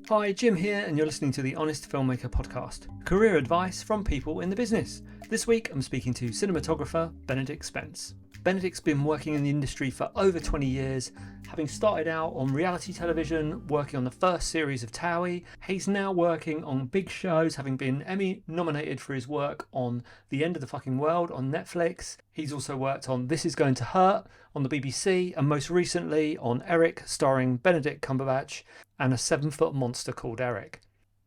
Hi, Jim here, and you're listening to the Honest Filmmaker podcast, career advice from people in the business. This week I'm speaking to cinematographer Benedict Spence. Benedict's been working in the industry for over 20 years, having started out on reality television, working on the first series of TOWIE. He's now working on big shows, having been Emmy nominated for his work on The End of the Fucking World on Netflix. He's also worked on This Is Going to Hurt on the BBC, and most recently on Eric, starring Benedict Cumberbatch, and a 7-foot monster called Eric.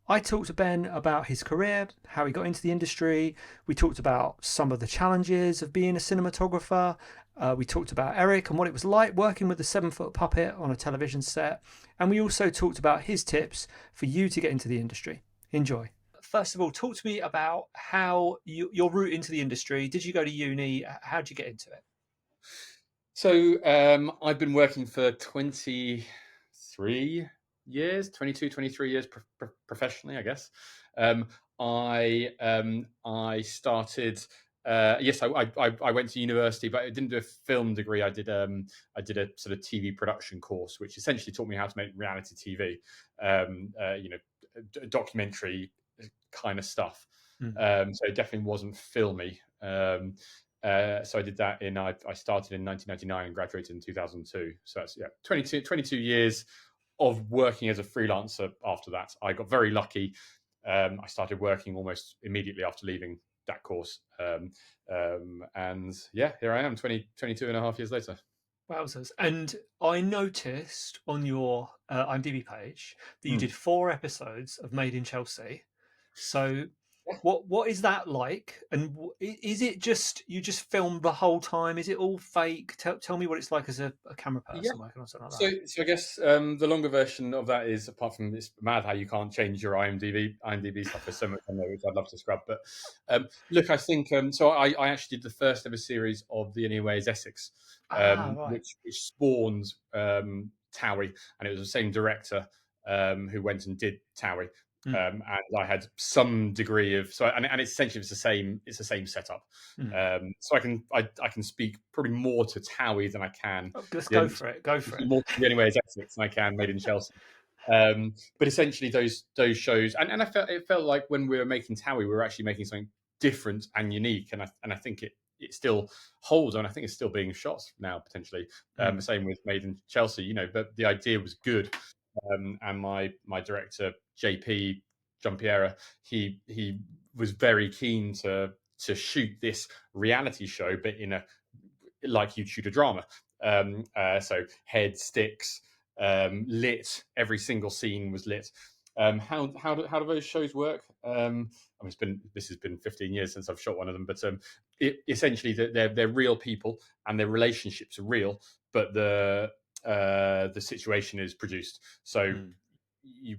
I talked to Ben about his career, how he got into the industry. We talked about some of the challenges of being a cinematographer. We talked about Eric and what it was like working with a 7-foot puppet on a television set. And we also talked about his tips for you to get into the industry. Enjoy. First of all, talk to me about how your route into the industry. Did you go to uni? How did you get into it? So I've been working for 23 years, 22, 23 years professionally, I guess. I started. Yes, I went to university, but I didn't do a film degree. I did a sort of TV production course, which essentially taught me how to make reality TV, documentary kind of stuff. So it definitely wasn't filmy. So I did that I started in 1999 and graduated in 2002. So that's 22 years of working as a freelancer. After that, I got very lucky. I started working almost immediately after leaving that course. And here I am 22 and a half years later. Wowzers. And I noticed on your IMDb page that you did 4 episodes of Made in Chelsea. So what is that like? And is it just you just filmed the whole time? Is it all fake? Tell me what it's like as a camera person working on something like that. So I guess the longer version of that is, apart from it's mad how you can't change your IMDb stuff. There's so much on there which I'd love to scrub. But look, I think so. I actually did the first ever series of The Anyways Essex, which spawned TOWIE, and it was the same director who went and did TOWIE. And I had some degree of and it's essentially it's the same setup. So I can speak probably more to TOWIE than I can. Let's go for it. More to Anyways Essex than I can Made in Chelsea. But essentially those shows, and it felt like when we were making TOWIE, we were actually making something different and unique, and I think it still holds, and I think it's still being shot now potentially. The same with Made in Chelsea, but the idea was good. And my director JP Giampiera, he was very keen to shoot this reality show, but like you'd shoot a drama. So head, sticks, lit. Every single scene was lit. How do those shows work? This has been 15 years since I've shot one of them, but essentially they're real people and their relationships are real, but the situation is produced. So you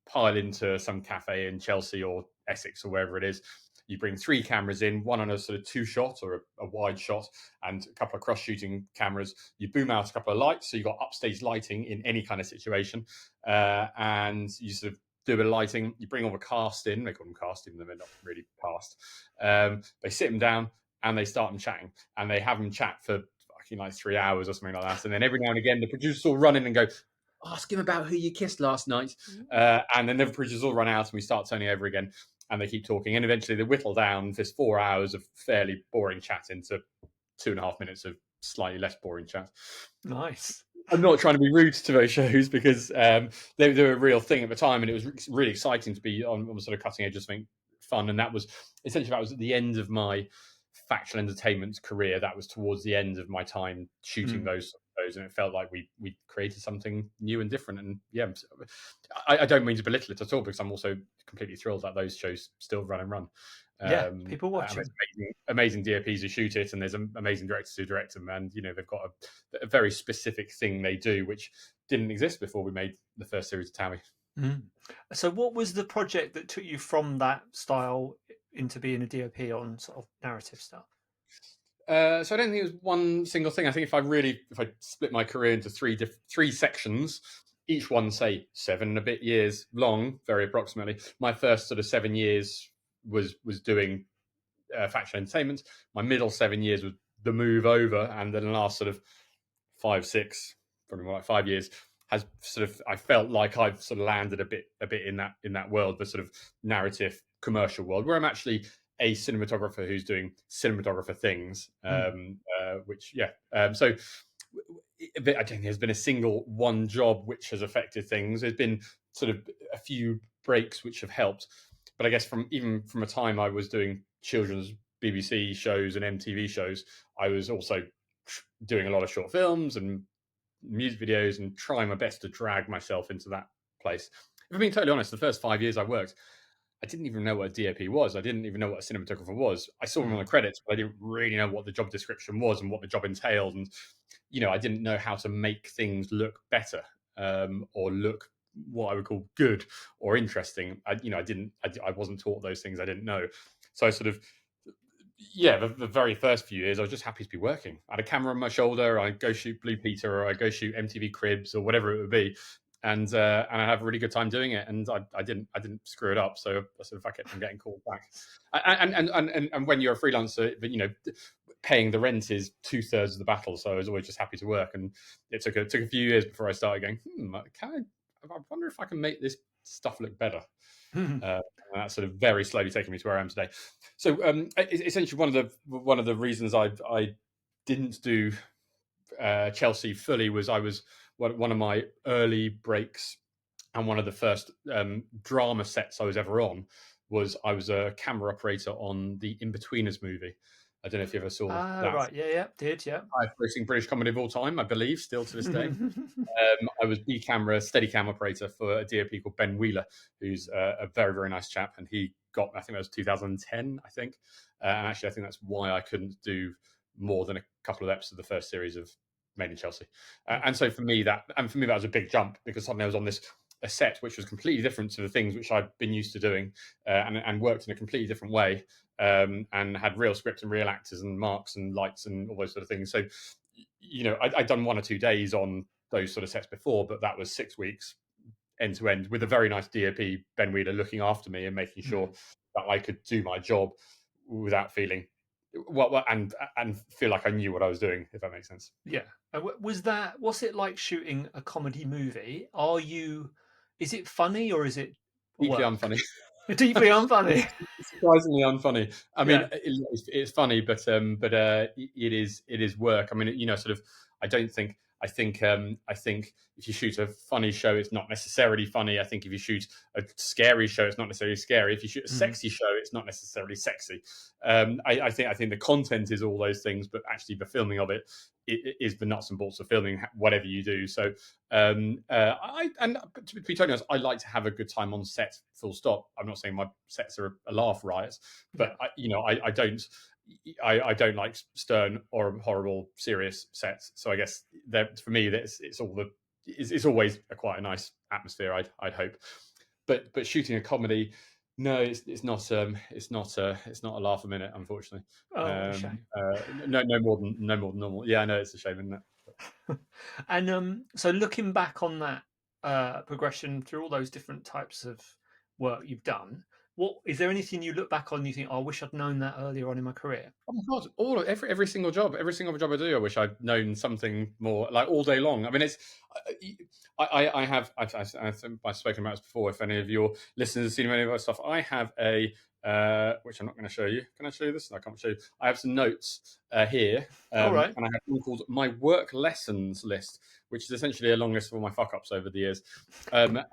pile into some cafe in Chelsea or Essex or wherever it is. You bring 3 cameras in, one on a sort of 2-shot or a wide shot, and a couple of cross-shooting cameras. You boom out a couple of lights, so you've got upstage lighting in any kind of situation, and you sort of do a bit of lighting. You bring all the cast in. They call them cast, even though they're not really cast. They sit them down and they start them chatting, and they have them chat for like 3 hours or something like that. And then every now and again, the producers will run in and go, ask him about who you kissed last night. And then the producers all run out and we start turning over again. And they keep talking. And eventually they whittle down this 4 hours of fairly boring chat into 2.5 minutes of slightly less boring chat. Nice. I'm not trying to be rude to those shows because they were a real thing at the time. And it was really exciting to be on the sort of cutting edge of something fun. And that was at the end of my factual entertainment career. That was towards the end of my time shooting those, and it felt like we created something new and different. And I don't mean to belittle it at all, because I'm also completely thrilled that those shows still run and run. People watching. Amazing DOPs who shoot it, and there's amazing directors who direct them, and they've got a very specific thing they do which didn't exist before we made the first series of TOWIE. So what was the project that took you from that style into being a DOP on sort of narrative stuff? So I don't think it was one single thing. I think if I split my career into three sections, each one say 7 and a bit years long, very approximately. My first sort of 7 years was doing factual entertainment. My middle 7 years was the move over, and then the last sort of 5, 6, probably more like 5 years has sort of, I felt like I've sort of landed a bit in that world, the sort of narrative commercial world, where I'm actually a cinematographer who's doing cinematographer things, which so I don't think there's been a single one job which has affected things. There's been sort of a few breaks which have helped, but I guess from a time I was doing children's BBC shows and MTV shows, I was also doing a lot of short films and music videos and trying my best to drag myself into that place. If I'm being totally honest, the first 5 years I worked, I didn't even know what a DOP was. I didn't even know what a cinematographer was. I saw them on the credits, but I didn't really know what the job description was and what the job entailed. And, I didn't know how to make things look better, or look what I would call good or interesting. I wasn't taught those things. I didn't know. So I sort of, the very first few years, I was just happy to be working. I had a camera on my shoulder. I'd go shoot Blue Peter, or I'd go shoot MTV Cribs, or whatever it would be, and I have a really good time doing it. And I didn't screw it up. So I sort of, fuck it, I'm getting called back. And when you're a freelancer, but paying the rent is 2/3 of the battle. So I was always just happy to work. And it took a few years before I started going, I wonder if I can make this stuff look better. And that's sort of very slowly taking me to where I am today. So essentially, one of the reasons I didn't do Chelsea fully was I was one of my early breaks, and one of the first drama sets I was ever on was I was a camera operator on the Inbetweeners movie. I don't know if you ever saw that. Right, did. Highest grossing British comedy of all time, I believe, still to this day. I was B-camera, Steadicam operator for a DOP called Ben Wheeler, who's a very, very nice chap. And he got, I think that was 2010, I think. And actually, I think that's why I couldn't do more than a couple of episodes of the first series of Made in Chelsea. And so for me, that was a big jump, because suddenly I was on a set which was completely different to the things which I'd been used to doing, and worked in a completely different way, and had real scripts and real actors and marks and lights and all those sort of things. So, I'd done 1 or 2 days on those sort of sets before, but that was 6 weeks end to end, with a very nice DOP, Ben Wheeler, looking after me and making sure that I could do my job without feeling and feel like I knew what I was doing, if that makes sense. Yeah. What's it like shooting a comedy movie? Is it funny, or is it Deeply unfunny? Deeply unfunny. Surprisingly unfunny. I mean, it's funny, but it is work. I mean, sort of. I think if you shoot a funny show, it's not necessarily funny. I think if you shoot a scary show, it's not necessarily scary. If you shoot a sexy show, it's not necessarily sexy. I think the content is all those things, but actually the filming of it is the nuts and bolts of filming whatever you do. So, to be totally honest, I like to have a good time on set. Full stop. I'm not saying my sets are a laugh riot, but I don't like stern or horrible serious sets. So I guess that for me, it's always quite a nice atmosphere. I'd hope, but shooting a comedy, no, it's not a laugh a minute, unfortunately. Shame. No more than normal. Yeah, I know, it's a shame, isn't it? And so looking back on that progression through all those different types of work you've done, what is there anything you look back on and you think, I wish I'd known that earlier on in my career? Oh my god! Every single job I do, I wish I'd known something more. Like all day long. I mean, I've spoken about this before. If any of your listeners have seen any of that stuff, I have a which I'm not going to show you. Can I show you this? No, I can't show you. I have some notes here, All right. and I have one called my work lessons list, which is essentially a long list of all my fuck ups over the years. And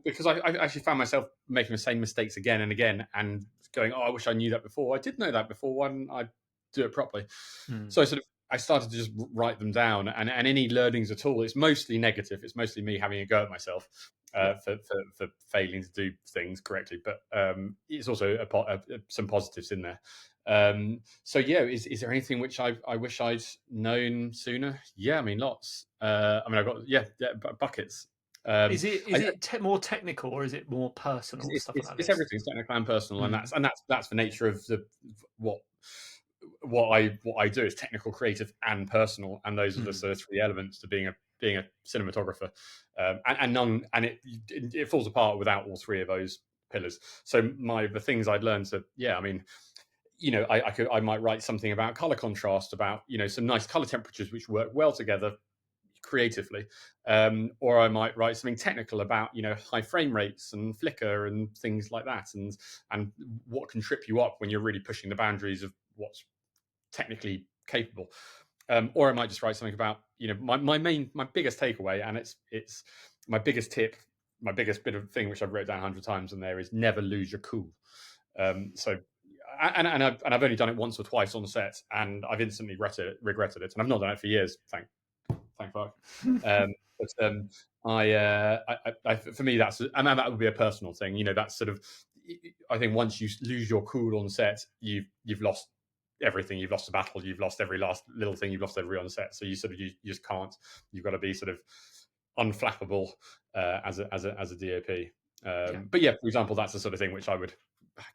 because I actually found myself making the same mistakes again and again, and going, I wish I knew that before. I did know that before. Why didn't I do it properly? So I started to just write them down, and any learnings at all, it's mostly negative. It's mostly me having a go at myself for failing to do things correctly. But it's also some positives in there. Is there anything which I wish I'd known sooner? Yeah, I mean, lots. I've got buckets. Is it more technical, or is it more personal? It's everything. It's technical and personal, and that's the nature of what I do is technical, creative, and personal, and those are the sort of 3 elements to being a cinematographer. It falls apart without all 3 of those pillars. So the things I'd learned. So I mean, I might write something about color contrast, about some nice color temperatures which work well together, creatively, or I might write something technical about high frame rates and flicker and things like that, and what can trip you up when you're really pushing the boundaries of what's technically capable. Or I might just write something about my biggest takeaway, and it's my biggest tip, my biggest bit of thing which I've wrote down 100 times, and there is never lose your cool. So and I've only done it once or twice on set, and I've instantly regretted it, and I've not done it for years. Thank fuck. But for me, that would be a personal thing. That's sort of, I think once you lose your cool on set, you've lost everything. You've lost the battle. You've lost every last little thing. You've lost every on set. So you just can't. You've got to be sort of unflappable as a DOP. But yeah, for example, that's the sort of thing which I would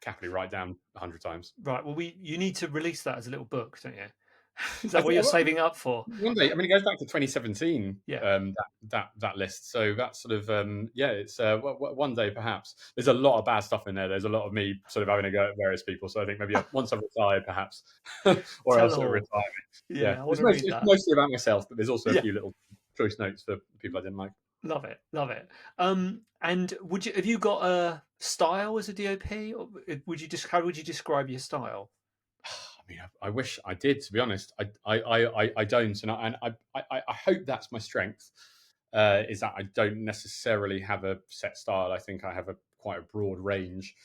happily write down 100 times. Right. Well, you need to release that as a little book, don't you? Is that what you're saving up for? One day, I mean, it goes back to 2017. Yeah. That list. So that's sort of it's one day perhaps. There's a lot of bad stuff in there. There's a lot of me sort of having a go at various people. So I think maybe once I've retired, perhaps, or else I'll retire. Yeah, it's mostly about myself, but there's also a few little choice notes for people I didn't like. Love it. And have you got a style as a DOP? Or how would you describe your style? I mean, I wish I did. To be honest, I don't, and I hope that's my strength. Is that I don't necessarily have a set style. I think I have quite a broad range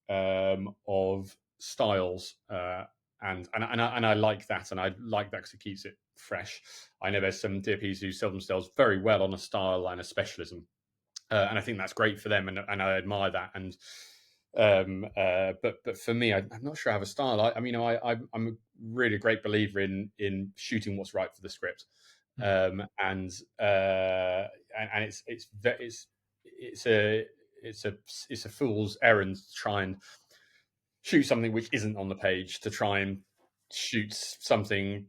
of styles, and I like that, and I like that because it keeps it fresh. I know there's some DOPs who sell themselves very well on a style and a specialism, and I think that's great for them, and I admire that. And but for me, I'm not sure I have a style. I'm a really great believer in shooting what's right for the script, and it's a fool's errand to try and shoot something which isn't on the page, to try and shoot something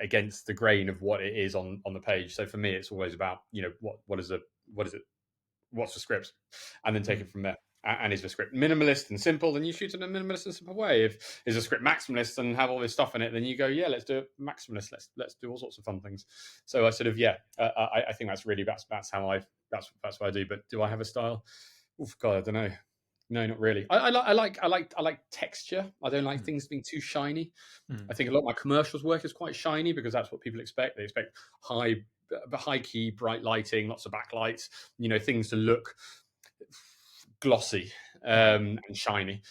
against the grain of what it is on the page. So for me, it's always about what's the script, and then take it from there. And is the script minimalist and simple, then you shoot in a minimalist and simple way. If is the script maximalist and have all this stuff in it, then you go, let's do it maximalist. Let's do all sorts of fun things. So I sort of I think that's what I do. But do I have a style? Oh God, I don't know. No, not really. I like texture. I don't like things being too shiny. I think a lot of my commercials work is quite shiny because that's what people expect. They expect high key, bright lighting, lots of backlights. Things to look glossy and shiny.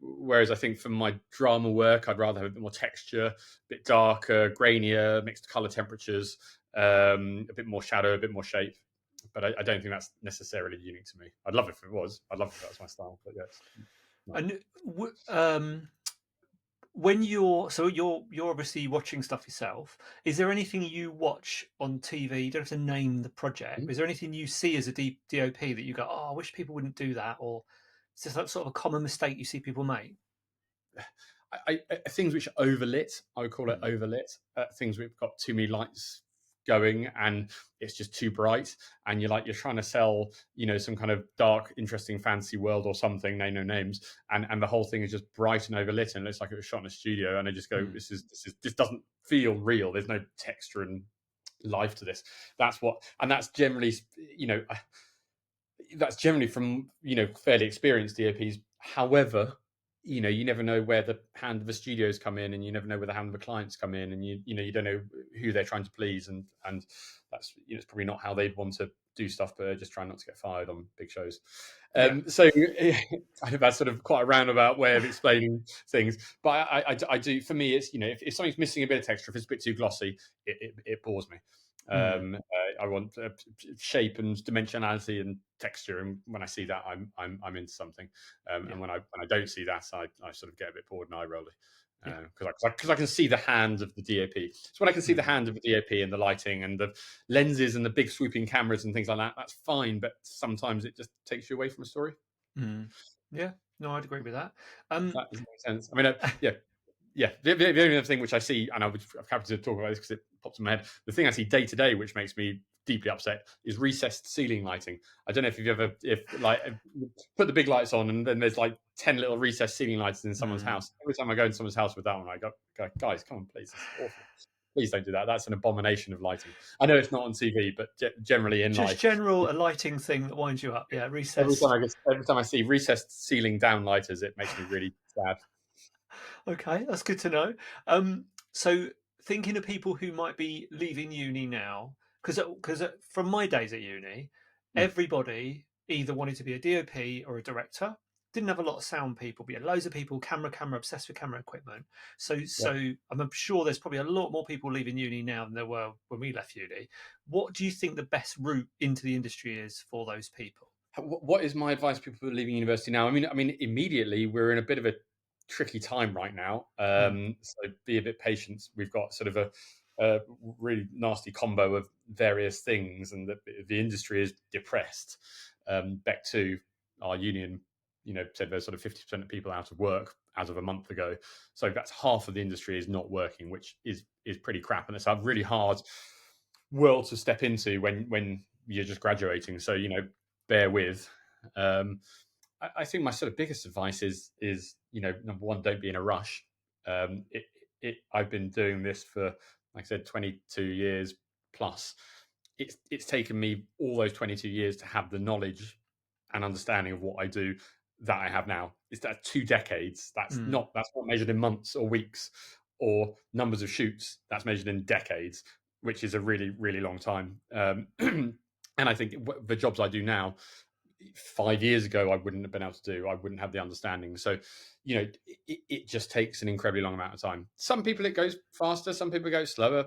Whereas I think for my drama work, I'd rather have a bit more texture, a bit darker, grainier, mixed color temperatures, a bit more shadow, a bit more shape. But I don't think that's necessarily unique to me. I'd love it if it was. I'd love if that was my style. But yes. And when you're obviously watching stuff yourself, is there anything you watch on TV? You don't have to name the project. Is there anything you see as a DOP that you go, I wish people wouldn't do that? Or is this like sort of a common mistake you see people make? Things which are overlit, I would call it overlit. Things which have got too many lights going and it's just too bright, and you're trying to sell some kind of dark, interesting, fancy world or something, name no names, and the whole thing is just bright and overlit and it looks like it was shot in a studio, and I just go, this doesn't feel real. There's no texture and life to this. That's generally from fairly experienced DOPs. However, you never know where the hand of the studios come in, and you never know where the hand of the clients come in, and you don't know who they're trying to please, and that's it's probably not how they'd want to do stuff, but they're just trying not to get fired on big shows. So I think that's sort of quite a roundabout way of explaining things. But I do, for me, it's if something's missing a bit of texture, if it's a bit too glossy, it bores me. I want shape and dimensionality and texture, and when I see that, I'm into something. And when I don't see that, I sort of get a bit bored and eye rolly, because I can see the hand of the DOP. So when I can see the hand of the DOP and the lighting and the lenses and the big swooping cameras and things like that, that's fine. But sometimes it just takes you away from a story. Yeah, no, I'd agree with that. That doesn't make sense. I mean, yeah. The only other thing which I see, and I'm happy to talk about this because it pops in my head, the thing I see day to day, which makes me deeply upset, is recessed ceiling lighting. I don't know if you've ever put the big lights on and then there's 10 little recessed ceiling lights in someone's house. Every time I go in someone's house with that one, I go, guys, come on, please, it's awful. Please don't do that. That's an abomination of lighting. I know it's not on TV, but generally in Just life, general a lighting thing that winds you up. Yeah, every recessed. time I see recessed ceiling downlighters, it makes me really sad. Okay, that's good to know. So thinking of people who might be leaving uni now, because from my days at uni, Mm. everybody either wanted to be a DOP or a director. Didn't have a lot of sound people, but yeah, loads of people camera obsessed with camera equipment. Yeah. So I'm sure there's probably a lot more people leaving uni now than there were when we left uni. What do you think the best route into the industry is for those people? What is my advice to people who are leaving university now? I mean, immediately we're in a bit of a tricky time right now. Mm, So be a bit patient. We've got sort of a really nasty combo of various things, and the industry is depressed. Back to our union, said there's sort of 50% of people out of work as of a month ago. So that's half of the industry is not working, which is pretty crap, and it's a really hard world to step into when you're just graduating. So bear with. Um, I think my sort of biggest advice is number one, don't be in a rush. I've been doing this for, like I said, 22 years plus. It's taken me all those 22 years to have the knowledge and understanding of what I do that I have now. It's that 2 decades. mm, That's not measured in months or weeks or numbers of shoots. That's measured in decades, which is a really, really long time. And I think the jobs I do now, 5 years ago, I wouldn't have been able to do. I wouldn't have the understanding. So, it just takes an incredibly long amount of time. Some people it goes faster. Some people go slower.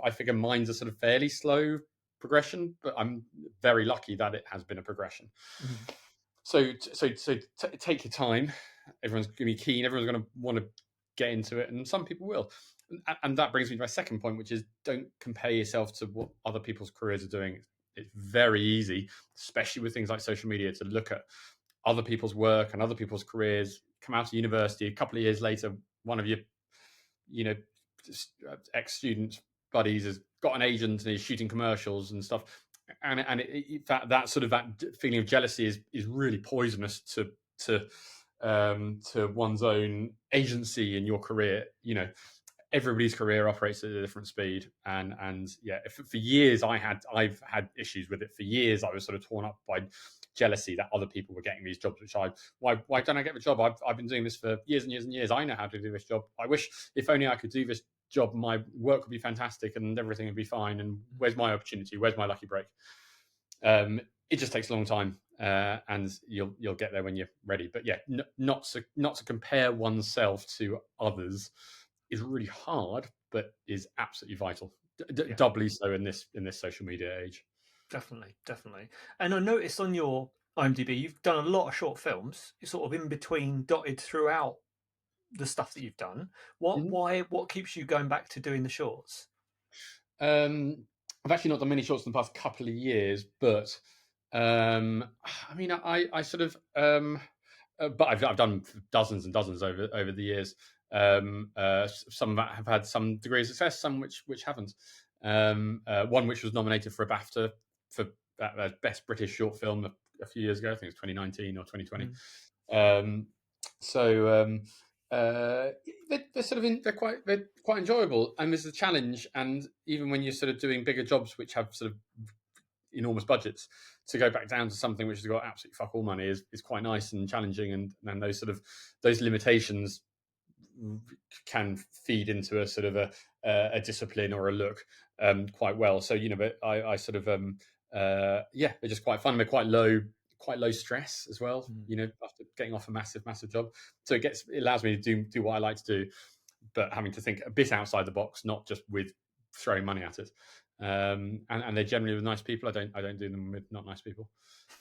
I figure mine's a sort of fairly slow progression, but I'm very lucky that it has been a progression. mm. So take your time. Everyone's going to be keen. Everyone's going to want to get into it, and some people will. And that brings me to my second point, which is don't compare yourself to what other people's careers are doing. It's very easy, especially with things like social media, to look at other people's work and other people's careers. Come out of university a couple of years later, one of your, you know, ex-student buddies has got an agent and is shooting commercials and stuff, and that sort of that feeling of jealousy is really poisonous to one's own agency in your career. Everybody's career operates at a different speed, and yeah, for years I've had issues with it. For years I was sort of torn up by jealousy that other people were getting these jobs, which why don't I get the job? I've been doing this for years and years and years. I know how to do this job. I wish if only I could do this job, my work would be fantastic and everything would be fine. And where's my opportunity? Where's my lucky break? It just takes a long time, and you'll get there when you're ready. But yeah, not to compare oneself to others is really hard, but is absolutely vital. Yeah, Doubly so in this social media age. definitely. And I noticed on your IMDb, you've done a lot of short films. You're sort of in between, dotted throughout the stuff that you've done. Mhm. What keeps you going back to doing the shorts? I've actually not done many shorts in the past couple of years, but I mean, I sort of, but I've done dozens and dozens over the years. Some that have had some degree of success, some which haven't. One which was nominated for a BAFTA for best British short film a few years ago. I think it was 2019 or 2020. Mm, Um, so uh, they're sort of they're quite enjoyable, and there's a challenge. And even when you're sort of doing bigger jobs which have sort of enormous budgets, to go back down to something which has got absolutely fuck all money is quite nice and challenging. And those limitations can feed into a sort of a discipline or a look quite well. So but I sort of yeah, they're just quite fun. They're quite low stress as well. mm. After getting off a massive job, so it allows me to do what I like to do, but having to think a bit outside the box, not just with throwing money at it. And they're generally with nice people. I don't do them with not nice people.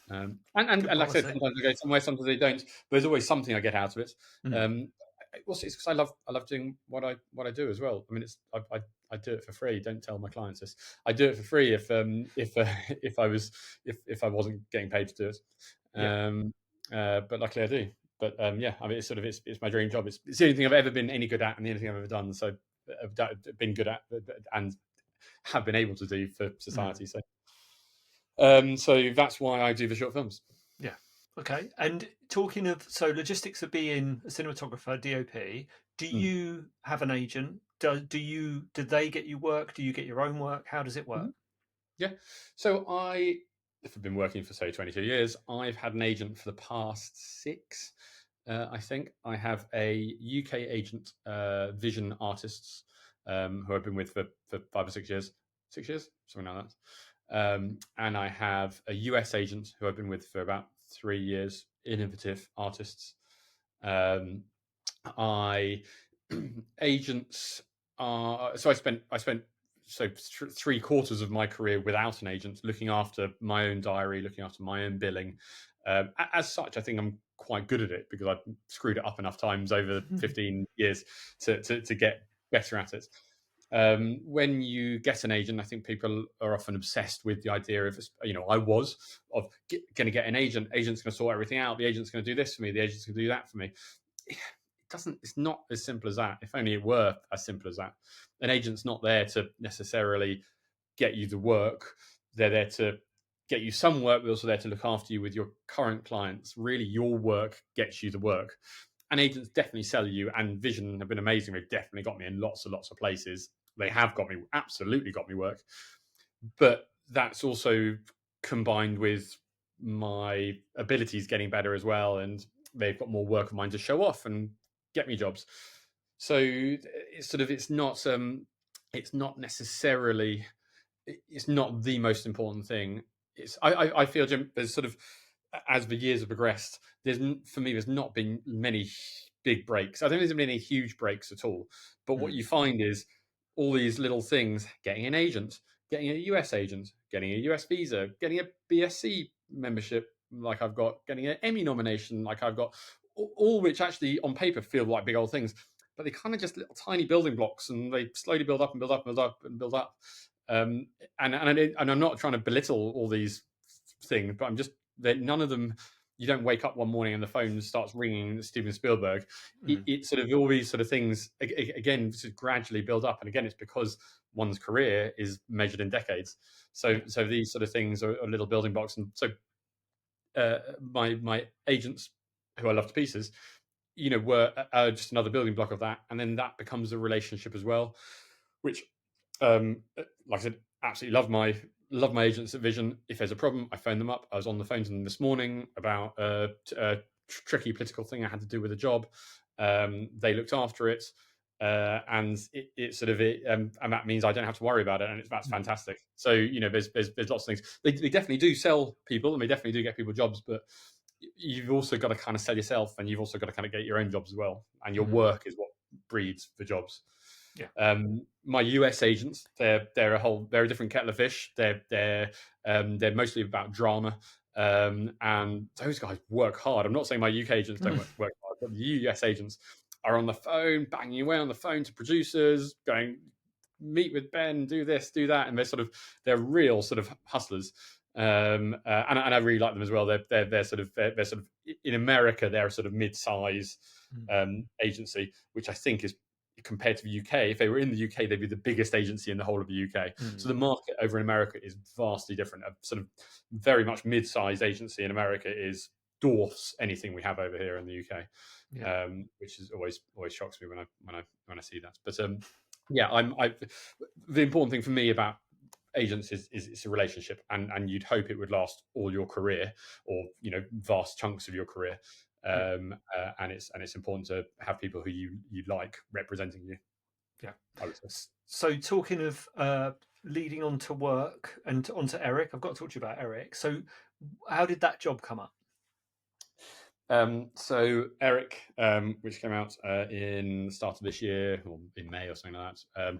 Good And like I said, policy. sometimes I go somewhere, sometimes they don't. But there's always something I get out of it. Mm, Um, Also, it's because I love doing what I do as well. I mean, I do it for free. Don't tell my clients this. I do it for free if I wasn't getting paid to do it. yeah. But luckily I do. But yeah, I mean, it's my dream job. It's the only thing I've ever been any good at, and the only thing I've ever done. So I've been good at and have been able to do for Mm, society. So that's why I do the short films. yeah. Okay. And talking of logistics of being a cinematographer, DOP, do Mm. you have an agent? do they get you work? Do you get your own work? How does it work? Yeah. So if I've been working for say 22 years, I've had an agent for the past 6. I think I have a UK agent, Vision Artists, who I've been with for 5 or 6 years, 6 years, something like that. And I have a US agent who I've been with for about 3 years, Innovative Artists. I agents are so I spent so 3/4 of my career without an agent, looking after my own diary, looking after my own billing. As such, I think I'm quite good at it because I've screwed it up enough times over 15 years to get better at it. When you get an agent, I think people are often obsessed with the idea of, I was of going to get an agent. Agent's going to sort everything out. The agent's going to do this for me. The agent's going to do that for me. It's not as simple as that. If only it were as simple as that. An agent's not there to necessarily get you the work. They're there to get you some work, but also there to look after you with your current clients. Really, your work gets you the work. And agents definitely sell you, and Vision have been amazing. They've definitely got me in lots and lots of places. They have absolutely got me work. But that's also combined with my abilities getting better as well. And they've got more work of mine to show off and get me jobs. So it's not necessarily, it's not the most important thing. I feel, Jim, there's sort of, as the years have progressed, for me there's not been many big breaks. I don't think there's been any huge breaks at all. But what you find is all these little things: getting an agent, getting a US agent, getting a US visa, getting a BSc membership like I've got, getting an Emmy nomination like I've got, all which actually on paper feel like big old things, but they kind of just little tiny building blocks, and they slowly build up and build up and build up and build up. And I'm not trying to belittle all these things, but I'm just that none of them. You don't wake up one morning and the phone starts ringing Steven Spielberg. It's sort of all these sort of things again sort of gradually build up, and again it's because one's career is measured in decades. So these sort of things are little building blocks, and so my agents, who I love to pieces, were just another building block of that, and then that becomes a relationship as well, which, like I said, absolutely love my agents at Vision. If there's a problem, I phone them up. I was on the phone to them this morning about a tricky political thing I had to do with a job. They looked after it, and and that means I don't have to worry about it, and that's fantastic. So there's lots of things. They definitely do sell people, and they definitely do get people jobs, but you've also got to kind of sell yourself, and you've also got to kind of get your own jobs as well, and your work is what breeds the jobs. Yeah. My US agents, they're a different kettle of fish. They're mostly about drama, and those guys work hard. I'm not saying my UK agents don't work hard, but the US agents are on the phone, banging away on the phone to producers, going, meet with Ben, do this, do that, and they're real sort of hustlers. And I really like them as well. They're sort of in America, they're a sort of mid-size agency, which I think is, compared to the UK, if they were in the UK, they'd be the biggest agency in the whole of the UK. So the market over in America is vastly different. A sort of very much mid-sized agency in America dwarfs anything we have over here in the UK, which is always shocks me when I see that. But the important thing for me about agents is it's a relationship, and you'd hope it would last all your career, or vast chunks of your career. And it's important to have people who you like representing you. Yeah. So talking of leading on to work and onto Eric, I've got to talk to you about Eric. So how did that job come up? So Eric, which came out in the start of this year, or in May or something like that,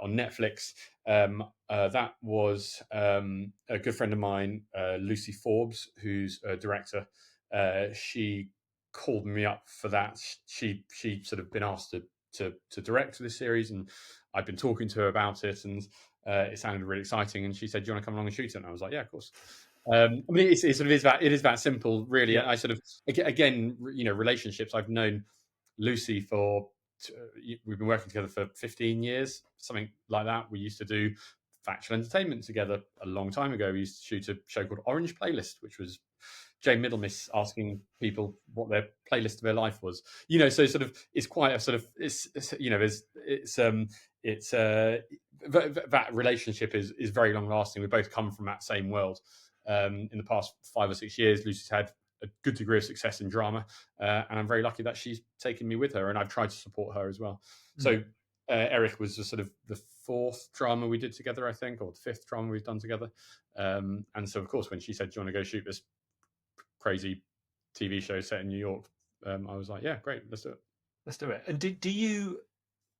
on Netflix. That was a good friend of mine, Lucy Forbes, who's a director. She called me up for that. She sort of been asked to direct this series, and I'd been talking to her about it, and it sounded really exciting. And she said, "Do you want to come along and shoot it?" And I was like, "Yeah, of course." I mean, it is that simple, really. Yeah. I sort of, again, relationships. I've known Lucy for, we've been working together for 15 years, something like that. We used to do factual entertainment together a long time ago. We used to shoot a show called Orange Playlist, which was Jane Middlemiss asking people what their playlist of their life was. So sort of it's quite a sort of that relationship is very long lasting. We both come from that same world. In the past 5 or 6 years, Lucy's had a good degree of success in drama, and I'm very lucky that she's taken me with her, and I've tried to support her as well. So Eric was sort of the 4th drama we did together, I think, or the 5th drama we've done together. And so, of course, when she said, "Do you want to go shoot this crazy TV show set in New York?" I was like, "Yeah, great, let's do it." Let's do it. And do you,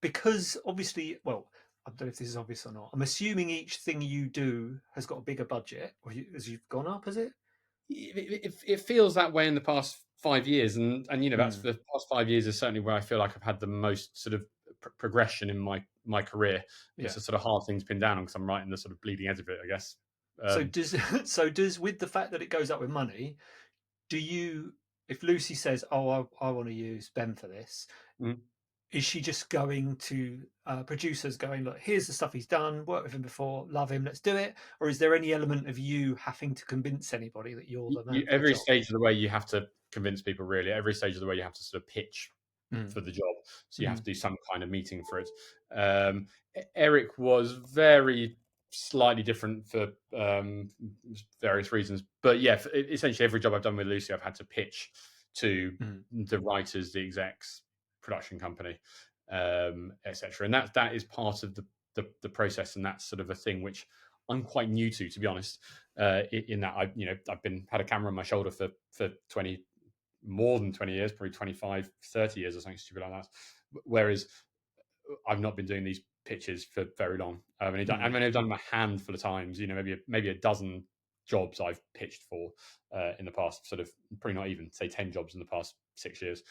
because obviously, well, I don't know if this is obvious or not, I'm assuming each thing you do has got a bigger budget, or as you've gone up, has it? It feels that way in the past 5 years, and that's the past 5 years is certainly where I feel like I've had the most sort of progression in my career. It's a sort of hard thing to pin down on because I'm right in the sort of bleeding edge of it, I guess. So does with the fact that it goes up with money, do you, if Lucy says, "Oh, I want to use Ben for this," is she just going to producers going, "Look, here's the stuff he's done, worked with him before, love him, let's do it"? Or is there any element of you having to convince anybody that you're the man? Every stage of the way you have to convince people, really. Every stage of the way you have to sort of pitch for the job. So you have to do some kind of meeting for it. Eric was very slightly different for various reasons. But yeah, essentially every job I've done with Lucy, I've had to pitch to the writers, the execs, production company, etc. And that is part of the process, and that's sort of a thing which I'm quite new to be honest. In that I've had a camera on my shoulder for more than 20 years, probably 25, 30 years or something stupid like that. Whereas I've not been doing these pitches for very long. I've only done them a handful of times, maybe a dozen jobs I've pitched for in the past, sort of probably not even, say, 10 jobs in the past 6 years.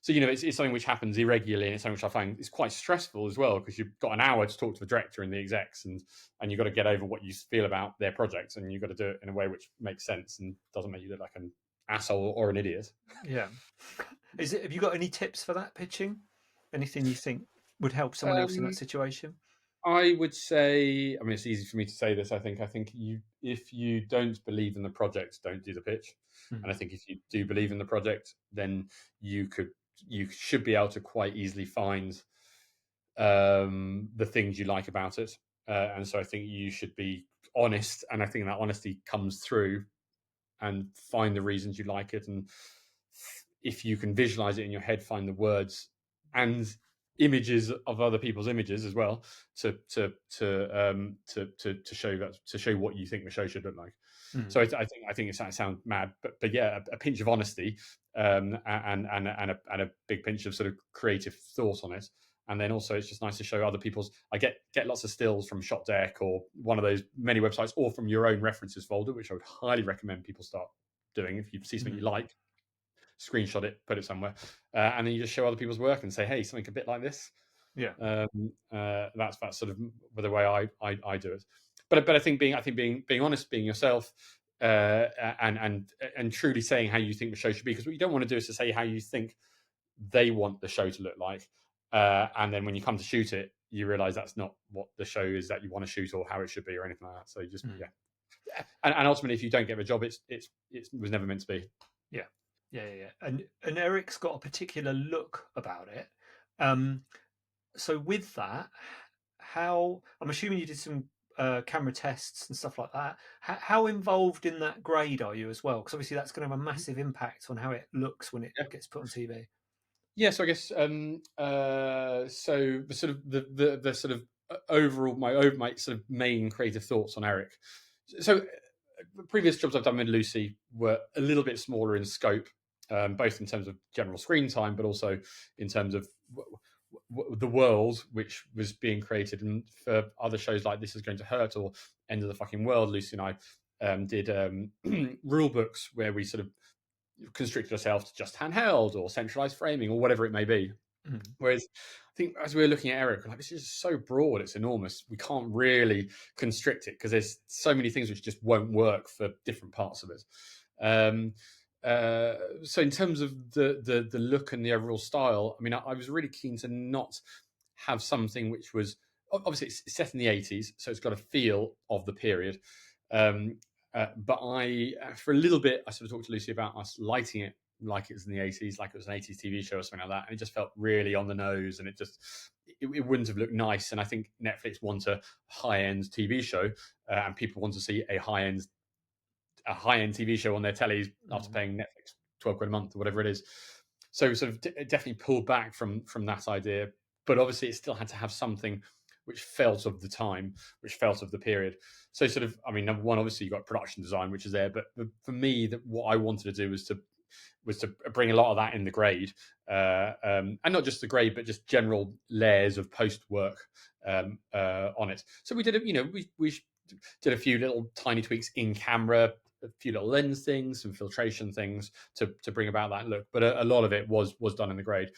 So, it's something which happens irregularly, and it's something which I find is quite stressful as well, because you've got an hour to talk to the director and the execs, and you've got to get over what you feel about their projects, and you've got to do it in a way which makes sense and doesn't make you look like an asshole or an idiot. Yeah. Have you got any tips for that pitching? Anything you think would help someone else in that situation? I would say, I mean, it's easy for me to say this. I think if you don't believe in the project, don't do the pitch. And I think if you do believe in the project, then you should be able to quite easily find the things you like about it. And so I think you should be honest, and I think that honesty comes through, and find the reasons you like it. And if you can visualize it in your head, find the words and images of other people's images as well to show what you think the show should look like. So I think it sounds mad, but yeah, a pinch of honesty, and a big pinch of sort of creative thought on it. And then also it's just nice to show other people's. I get lots of stills from Shop Deck or one of those many websites, or from your own references folder, which I would highly recommend people start doing. If you see something you like, screenshot it, put it somewhere, and then you just show other people's work and say, "Hey, something a bit like this." Yeah. That's sort of the way I do it. But I think being honest, being yourself, and truly saying how you think the show should be, because what you don't want to do is to say how you think they want the show to look like, and then when you come to shoot it, you realize that's not what the show is that you want to shoot, or how it should be, or anything like that. So you just and ultimately, if you don't get the job, it was never meant to be. Yeah. And Eric's got a particular look about it. So with that, how, I'm assuming you did some camera tests and stuff like that. How involved in that grade are you as well? Because obviously that's going to have a massive impact on how it looks when it gets put on TV. Yeah, so I guess so the sort of the sort of overall my sort of main creative thoughts on Eric. So previous jobs I've done with Lucy were a little bit smaller in scope, both in terms of general screen time, but also in terms of the world which was being created. And for other shows like This Is Going to Hurt or End of the Fucking World, Lucy and I did rule books where we sort of constricted ourselves to just handheld or centralized framing or whatever it may be. Whereas I think as we were looking at Eric, like, this is so broad, it's enormous. We can't really constrict it because there's so many things which just won't work for different parts of it. So in terms of the look and the overall style, I mean, I was really keen to not have something which was, obviously it's set in the 80s, so it's got a feel of the period. But for a little bit, I sort of talked to Lucy about us lighting it like it was in the 80s, like it was an 80s TV show or something like that. And it just felt really on the nose, and it wouldn't have looked nice. And I think Netflix wants a high-end TV show, and people want to see a high-end TV show on their tellies after paying Netflix 12 quid a month or whatever it is. So we sort of definitely pulled back from that idea, but obviously it still had to have something which felt of the time, which felt of the period. So sort of, I mean, number one, obviously you've got production design, which is there, but for me, what I wanted to do was to bring a lot of that in the grade, and not just the grade, but just general layers of post work on it. So we did we did a few little tiny tweaks in camera, a few little lens things, some filtration things to bring about that look. But a lot of it was done in the grade,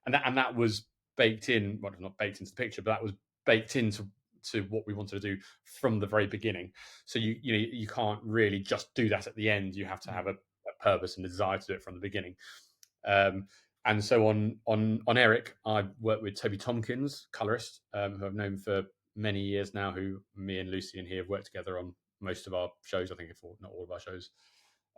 and that was baked in. Well, not baked into the picture, but that was baked into what we wanted to do from the very beginning. So you can't really just do that at the end. You have to have a purpose and a desire to do it from the beginning. And so on Eric, I've worked with Toby Tompkins, colorist, who I've known for many years now, who me and Lucy and he have worked together on most of our shows, I think, if not all of our shows.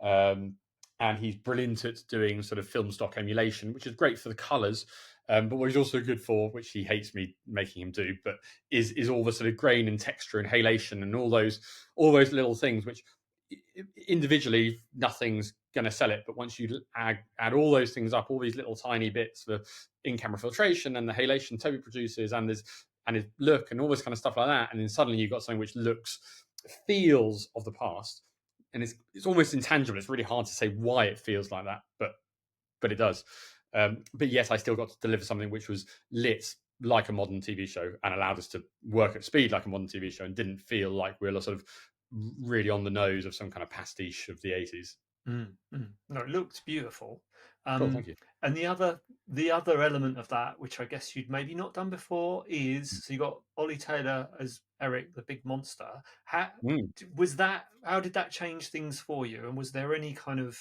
And he's brilliant at doing sort of film stock emulation, which is great for the colors. But what he's also good for, which he hates me making him do, but is all the sort of grain and texture and halation and all those little things, which individually nothing's going to sell it. But once you add all those things up, all these little tiny bits for in-camera filtration and the halation Toby produces and his look and all this kind of stuff like that, and then suddenly you've got something which feels of the past, and it's almost intangible. It's really hard to say why it feels like that, but it does. But yet I still got to deliver something which was lit like a modern TV show and allowed us to work at speed like a modern TV show, and didn't feel like we were sort of really on the nose of some kind of pastiche of the 80s. No, it looked beautiful. Cool, thank you. And the other element of that, which I guess you'd maybe not done before, is so you got Ollie Taylor as Eric, the big monster. How did that change things for you? And was there any kind of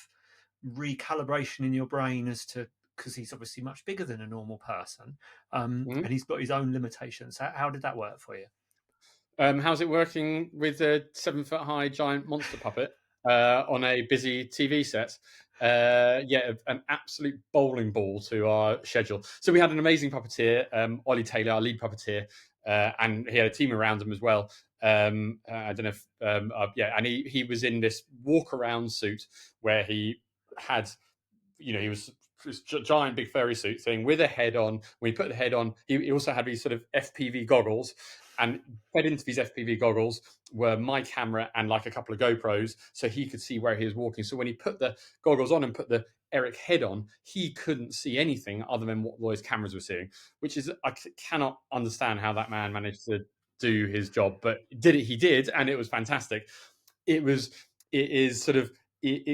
recalibration in your brain as to, because he's obviously much bigger than a normal person, and he's got his own limitations. How did that work for you? How's it working with a 7-foot-high giant monster puppet on a busy TV set? An absolute bowling ball to our schedule. So we had an amazing puppeteer, Ollie Taylor, our lead puppeteer, and he had a team around him as well. I don't know if, and he was in this walk-around suit where he had, he was this giant big furry suit thing with a head on. When he put the head on, he also had these sort of FPV goggles, and fed into these FPV goggles were my camera and like a couple of GoPros, so he could see where he was walking. So when he put the goggles on and put the Eric head on, he couldn't see anything other than what those cameras were seeing, which is, I cannot understand how that man managed to do his job, but he did, and it was fantastic. It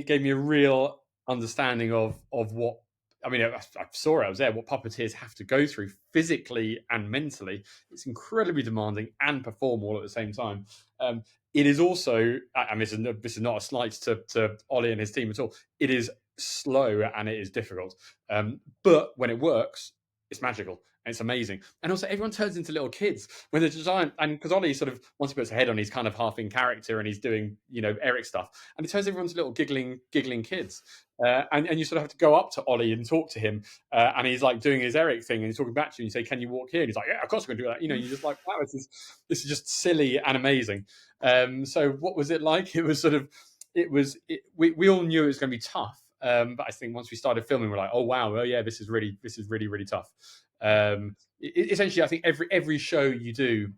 gave me a real understanding of what, I mean, I saw it, I was there, what puppeteers have to go through physically and mentally. It's incredibly demanding and perform all at the same time. It is also, and this is not a slight to Ollie and his team at all, it is slow and it is difficult. But when it works, it's magical. And it's amazing. And also everyone turns into little kids when they're giant. And because Ollie sort of, once he puts a head on, he's kind of half in character and he's doing, Eric stuff. And it turns everyone into little giggling kids. And you sort of have to go up to Ollie and talk to him. And he's like doing his Eric thing and he's talking back to you and you say, can you walk here? And he's like, yeah, of course I'm going to do that. You're just like, wow, this is just silly and amazing. So what was it like? It was sort of, we all knew it was going to be tough. But I think once we started filming, we're like, oh wow, yeah, this is really, really tough. Essentially, I think every show you do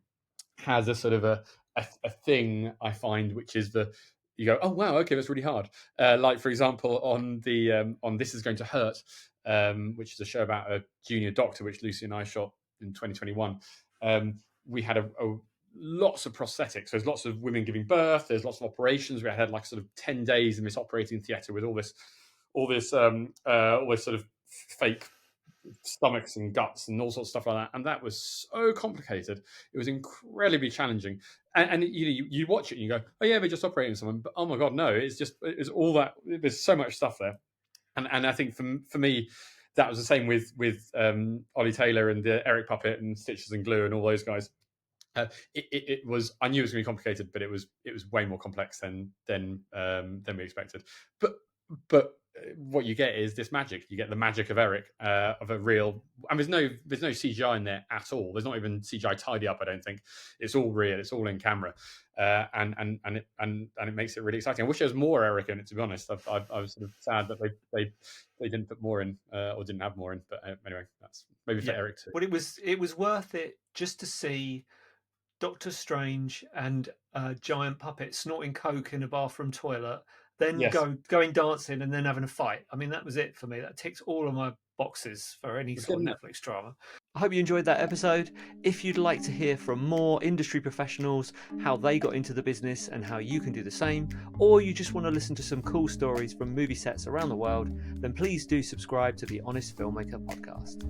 has a sort of a thing, I find, which is you go, oh wow, okay, that's really hard. Like for example, on This Is Going to Hurt, which is a show about a junior doctor, which Lucy and I shot in 2021. We had lots of prosthetics. There's lots of women giving birth. There's lots of operations. We had like sort of 10 days in this operating theatre with all this sort of fake stomachs and guts and all sorts of stuff like that, and that was so complicated. It was incredibly challenging, and you watch it and you go, oh yeah, they're just operating someone, but oh my god, no, it's all that. There's so much stuff there, and I think for me that was the same with Ollie Taylor and the Eric puppet and Stitches and Glue and all those guys. It was. I knew it was going to be complicated, but it was way more complex than we expected. But what you get is this magic. You get the magic of Eric, of a real. And there's no CGI in there at all. There's not even CGI tidy up. I don't think it's all real. It's all in camera, and it makes it really exciting. I wish there was more Eric in it. To be honest, I was sort of sad that they didn't put more in, or didn't have more in. But anyway, that's maybe for Eric too. Well, it was worth it just to see Doctor Strange and a giant puppet snorting coke in a bathroom toilet, then going dancing and then having a fight. I mean, that was it for me. That ticks all of my boxes for any sort of Netflix drama. I hope you enjoyed that episode. If you'd like to hear from more industry professionals, how they got into the business and how you can do the same, or you just want to listen to some cool stories from movie sets around the world, then please do subscribe to the Honest Filmmaker podcast.